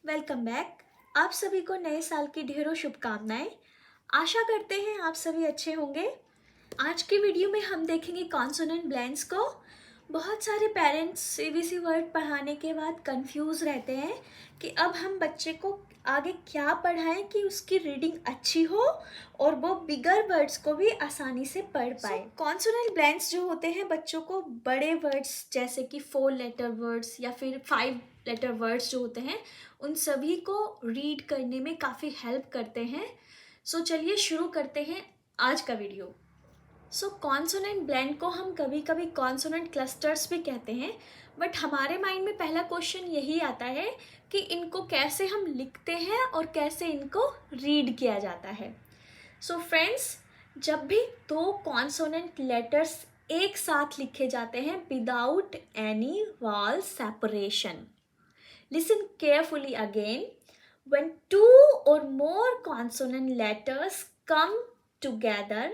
Welcome back. आप सभी को नए साल की ढेरों शुभकामनाएं। आशा करते हैं आप सभी अच्छे होंगे। आज की वीडियो में हम देखेंगे कॉन्सोनेंट ब्लेंड्स को। बहुत सारे पेरेंट्स सीबीसी वर्ड पढ़ाने के बाद कंफ्यूज रहते हैं कि अब हम बच्चे को आगे क्या पढ़ाएं कि उसकी रीडिंग अच्छी हो और वो बिगर वर्ड्स को भी आसानी से पढ़ पाए। कॉन्सोनेंट ब्लेंड्स जो होते हैं बच्चों को बड़े वर्ड्स जैसे कि 4 लेटर वर्ड्स या फिर 5 लेटर वर्ड्स जो होते हैं उन सभी को रीड करने में काफ़ी हेल्प करते हैं। सो चलिए शुरू करते हैं आज का वीडियो। कॉन्सोनेंट ब्लेंड को हम कभी कभी कॉन्सोनेंट क्लस्टर्स भी कहते हैं, बट हमारे माइंड में पहला क्वेश्चन यही आता है कि इनको कैसे हम लिखते हैं और कैसे इनको रीड किया जाता है। फ्रेंड्स, जब भी दो कॉन्सोनेंट लेटर्स एक साथ लिखे जाते हैं without any wall separation, listen carefully again, when two or more consonant letters come together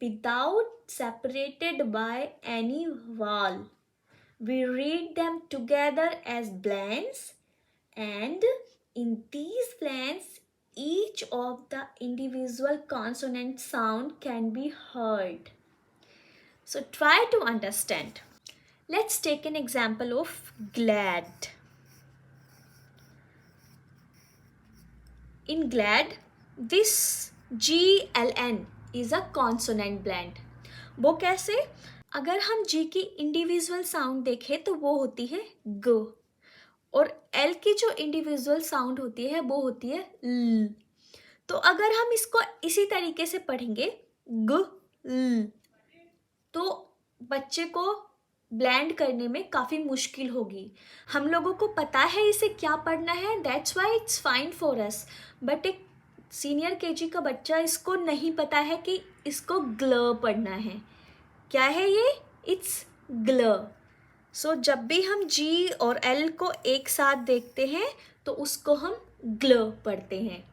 without separated by any vowel, we read them together as blends, and in these blends each of the individual consonant sound can be heard. So try to understand. Let's take an example of glad. In glad, this GLN is a consonant blend. वो कैसे? अगर हम G की individual sound देखें तो वो होती है ग, और L की जो इंडिविजुअल साउंड होती है वो होती है ल। तो अगर हम इसको इसी तरीके से पढ़ेंगे ग ल, तो बच्चे को ब्लेंड करने में काफ़ी मुश्किल होगी। हम लोगों को पता है इसे क्या पढ़ना है, that's why it's fine for us, but एक सीनियर केजी का बच्चा इसको नहीं पता है कि इसको ग्ल पढ़ना है। क्या है ये? इट्स ग्ल। जब भी हम जी और एल को एक साथ देखते हैं तो उसको हम ग्ल पढ़ते हैं।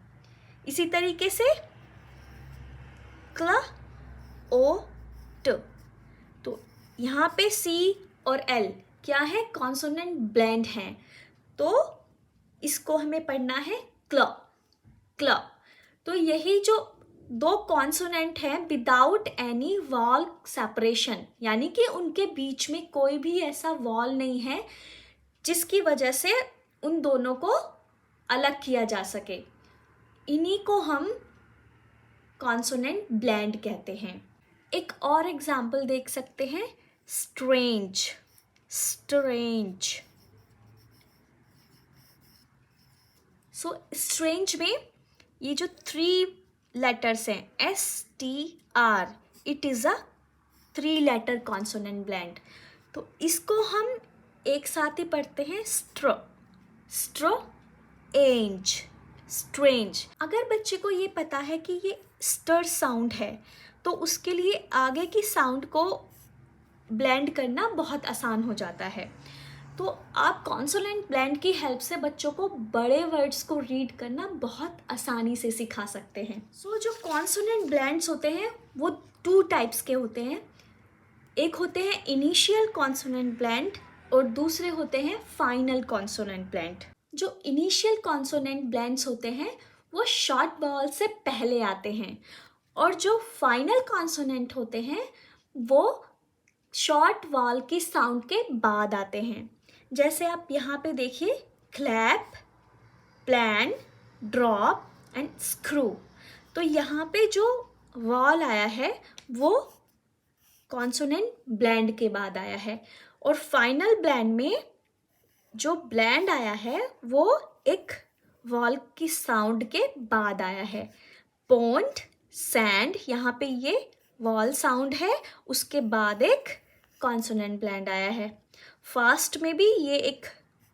इसी तरीके से क्ल ओ ट, तो यहाँ पे सी और एल क्या है? कॉन्सोनेंट ब्लेंड हैं, तो इसको हमें पढ़ना है क्ल क्ल। तो यही जो दो कॉन्सोनेंट हैं विदाउट एनी वॉल सेपरेशन, यानी कि उनके बीच में कोई भी ऐसा वॉल नहीं है जिसकी वजह से उन दोनों को अलग किया जा सके, इन्हीं को हम कॉन्सोनेंट ब्लेंड कहते हैं। एक और एग्जाम्पल देख सकते हैं, स्ट्रेंज। स्ट्रेंज। स्ट्रेंज में ये जो 3 लेटर्स हैं STR, it is a 3 letter consonant blend. तो इसको हम एक साथ ही पढ़ते हैं स्ट्रो स्ट्रो एंज स्ट्रेंज। अगर बच्चे को ये पता है कि ये स्टर साउंड है तो उसके लिए आगे की साउंड को ब्लेंड करना बहुत आसान हो जाता है। तो आप कॉन्सोनेंट ब्लेंड की हेल्प से बच्चों को बड़े वर्ड्स को रीड करना बहुत आसानी से सिखा सकते हैं। जो कॉन्सोनेंट ब्लेंड्स होते हैं वो 2 टाइप्स के होते हैं। एक होते हैं इनिशियल कॉन्सोनेंट ब्लेंड और दूसरे होते हैं फाइनल कॉन्सोनेंट ब्लेंड। जो इनिशियल कॉन्सोनेंट ब्लेंड्स होते हैं वो शॉर्ट वॉवल से पहले आते हैं, और जो फाइनल कॉन्सोनेंट होते हैं वो शॉर्ट वॉवल की साउंड के बाद आते हैं। जैसे आप यहाँ पे देखिए, clap, plan, drop and screw. तो यहाँ पे जो वॉल आया है वो कॉन्सोनेंट ब्लेंड के बाद आया है, और फाइनल ब्लेंड में जो ब्लेंड आया है वो एक वॉल की साउंड के बाद आया है। पॉन्ड, सैंड, यहाँ पे ये वॉल साउंड है, उसके बाद एक कॉन्सोनेंट ब्लेंड आया है। फास्ट में भी ये एक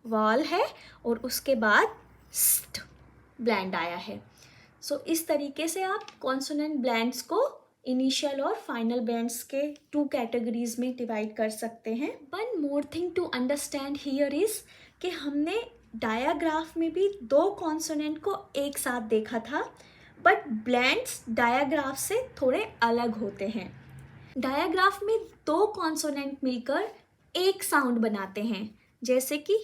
वॉल है और उसके बाद स्ट ब्लेंड आया है। इस तरीके से आप कॉन्सोनेंट ब्लेंड्स को इनिशियल और फाइनल ब्लेंड्स के 2 कैटेगरीज में डिवाइड कर सकते हैं। One more thing to understand here is कि हमने डायाग्राफ में भी 2 कॉन्सोनेंट को एक साथ देखा था, बट ब्लेंड्स डायाग्राफ से थोड़े अलग होते हैं। डायाग्राफ में 2 कॉन्सोनेंट मिलकर एक साउंड बनाते हैं, जैसे कि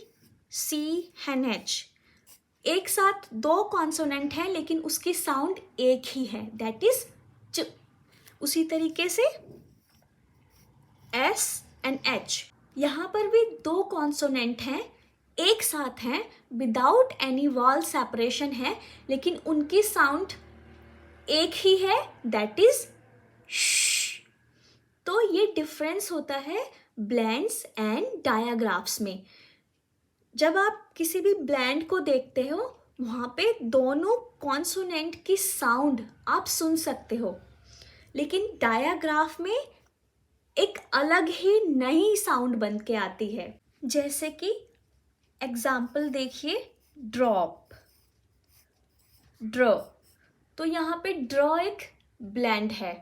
CNH, एक साथ दो कॉन्सोनेंट हैं लेकिन उसकी साउंड एक ही है, दैट इज च। उसी तरीके से एस एंड एच, यहाँ पर भी दो कॉन्सोनेंट हैं, एक साथ हैं, विदाउट एनी वॉल सेपरेशन है, लेकिन उनकी साउंड एक ही है, दैट इज श। तो ये डिफरेंस होता है ब्लेंड्स एंड डायाग्राफ्स में। जब आप किसी भी ब्लेंड को देखते हो वहाँ पे दोनों कॉन्सोनेंट की साउंड आप सुन सकते हो, लेकिन डायाग्राफ में एक अलग ही नई साउंड बन के आती है। जैसे कि एग्जाम्पल देखिए, ड्रॉप, ड्रॉ। तो यहाँ पे ड्रॉ एक ब्लेंड है,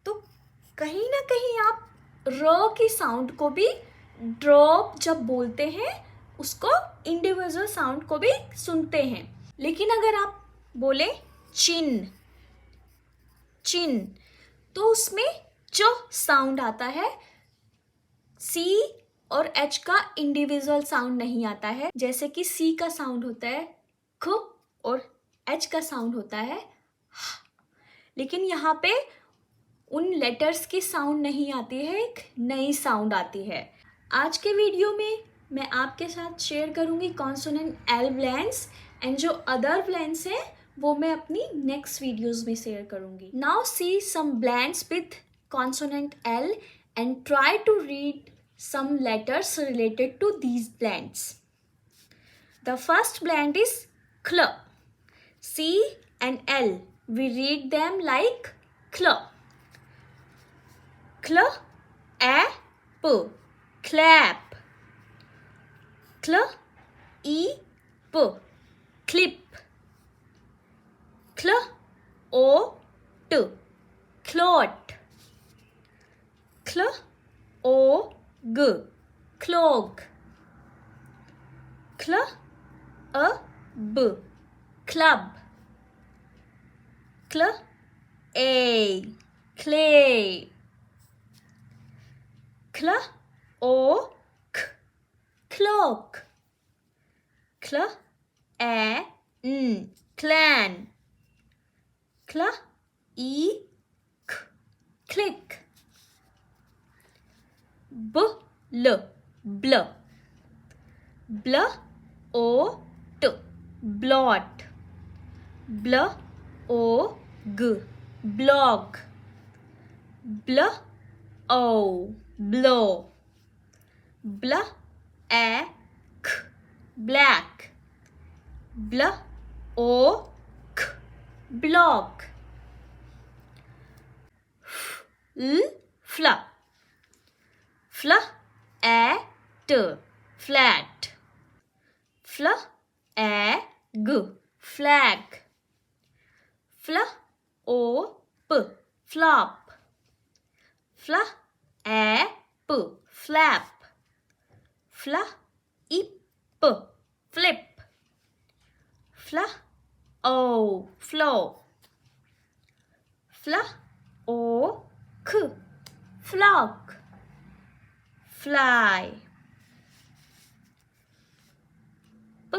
तो कहीं ना कहीं आप र की साउंड को भी ड्रॉप जब बोलते हैं उसको इंडिविजुअल साउंड को भी सुनते हैं। लेकिन अगर आप बोले चिन, चिन, तो उसमें च साउंड आता है, सी और एच का इंडिविजुअल साउंड नहीं आता है। जैसे कि सी का साउंड होता है ख और एच का साउंड होता है ह। लेकिन यहाँ पे उन लेटर्स की साउंड नहीं आती है, एक नई साउंड आती है। आज के वीडियो में मैं आपके साथ शेयर करूँगी कॉन्सोनेंट एल ब्लेंड्स, एंड जो अदर ब्लेंड्स हैं वो मैं अपनी नेक्स्ट वीडियोस में शेयर करूँगी। Now see some blends with consonant L and try to read some letters related to these blends. The first blend is cl. C and L, we read them like cl. Cl, a, p, clap. Cl, e, p, clip. Cl, o, t, clot. Cl, o, g, clog. Cl, a, b, club. Cl, a, clay. Cl, o, k, clock. Cl, a, n, clan. Cl, e, k, click. B, l, bl. Bl, o, t, blot. Bl, o, g, blog. Bl, o, blow. Bl, a, k, black. Bl, o, k, block. L, fla. Fl, a, t, flat. Fl, a, g, flag. Fl, o, p, flop. Fl, a, p, flap. Fl, e, p, flip. Fl, o, flow. Fl, o, k, flock. Fly. P,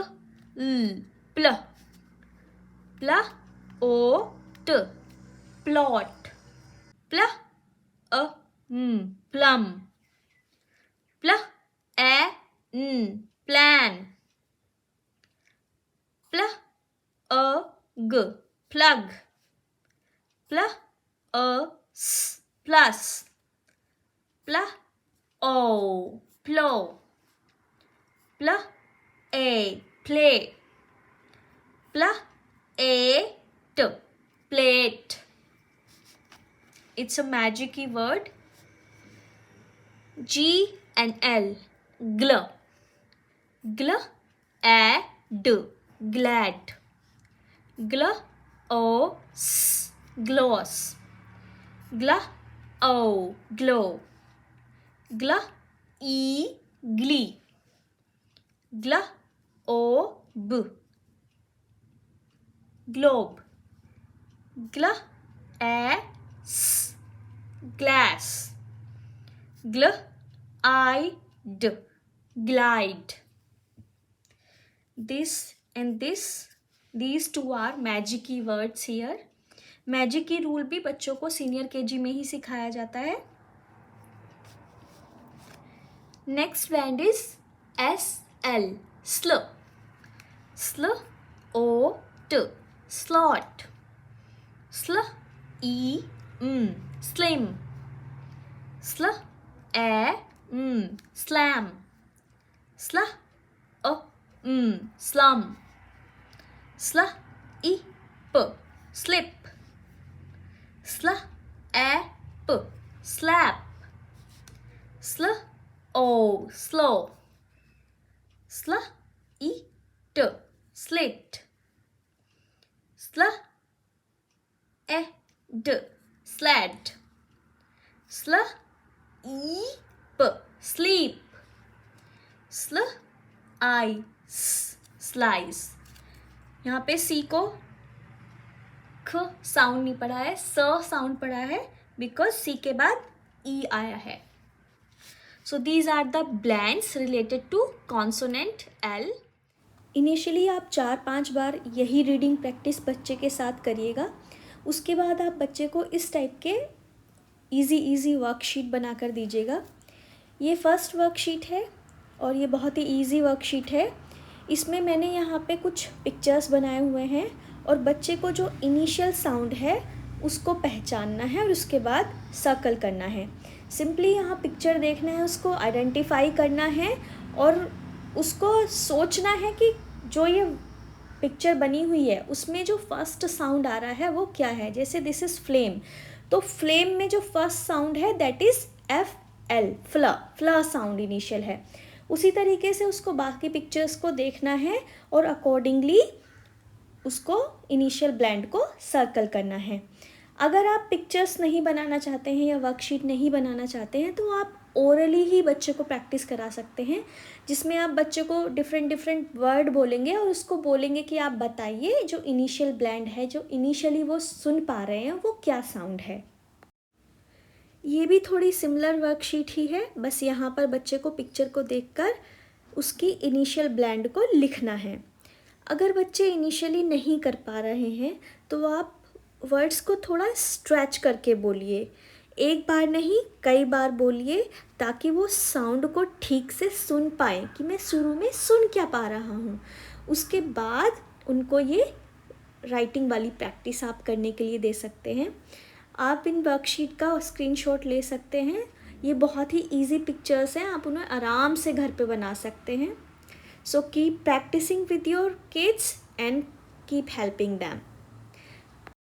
l, pl. Pl, o, t, plot. Pl, a, plum. Pl, a, plan. Pl, a, g, plug. Pl, a, s, plus. Pl, o, plow. Pl, a, play. Pl, a, t, plate. It's a magic-y word. G and L, gl. Gl, a, d, glad. Gl, o, s, gloss. Gl, o, glow. Gl, e, glee. Gl, o, b, globe. Gl, a, s, glass. Gl, I, d, glide. This and these two are magic key words here. Magic की rule भी बच्चों को senior KG में ही सिखाया जाता है. Next bland is SL, स्ल, स्ल O T, slot, स्ल E slim, स्ल A slam, स्ल slum, स्ल E P slip, स्ल A P slap, स्ल O slow, स्ल E T slit, स्ल E D sled, स्ल E P sleep, स्ल I slice. यहाँ पे सी को ख साउंड नहीं पड़ा है, स साउंड पड़ा है बिकॉज सी के बाद ई आया है. So these are the blends related to consonant L. Initially आप 4-5 बार यही रीडिंग प्रैक्टिस बच्चे के साथ करिएगा. उसके बाद आप बच्चे को इस टाइप के इजी वर्कशीट बना कर दीजिएगा. ये फर्स्ट वर्कशीट है और ये बहुत ही इजी वर्कशीट है. इसमें मैंने यहाँ पे कुछ पिक्चर्स बनाए हुए हैं और बच्चे को जो इनिशियल साउंड है उसको पहचानना है और उसके बाद सर्कल करना है. सिंपली यहाँ पिक्चर देखना है, उसको आइडेंटिफाई करना है और उसको सोचना है कि जो ये पिक्चर बनी हुई है उसमें जो फर्स्ट साउंड आ रहा है वो क्या है. जैसे दिस इज़ फ्लेम, तो फ्लेम में जो फर्स्ट साउंड है दैट इज़ FL, फ्ला साउंड इनिशियल है. उसी तरीके से उसको बाकी पिक्चर्स को देखना है और अकॉर्डिंगली उसको इनिशियल ब्लैंड को सर्कल करना है. अगर आप पिक्चर्स नहीं बनाना चाहते हैं या वर्कशीट नहीं बनाना चाहते हैं तो आप ओरली ही बच्चे को प्रैक्टिस करा सकते हैं, जिसमें आप बच्चे को डिफरेंट वर्ड बोलेंगे और उसको बोलेंगे कि आप बताइए जो इनिशियल ब्लैंड है, जो इनिशियली वो सुन पा रहे हैं वो क्या साउंड है. ये भी थोड़ी सिमिलर वर्कशीट ही है, बस यहाँ पर बच्चे को पिक्चर को देखकर उसकी इनिशियल ब्लैंड को लिखना है. अगर बच्चे इनिशियली नहीं कर पा रहे हैं तो आप वर्ड्स को थोड़ा स्ट्रेच करके बोलिए. एक बार नहीं कई बार बोलिए ताकि वो साउंड को ठीक से सुन पाएँ कि मैं शुरू में सुन क्या पा रहा हूँ. उसके बाद उनको ये राइटिंग वाली प्रैक्टिस आप करने के लिए दे सकते हैं. आप इन वर्कशीट का स्क्रीनशॉट ले सकते हैं. ये बहुत ही इजी पिक्चर्स हैं, आप उन्हें आराम से घर पे बना सकते हैं. So keep practising with your kids and keep helping them.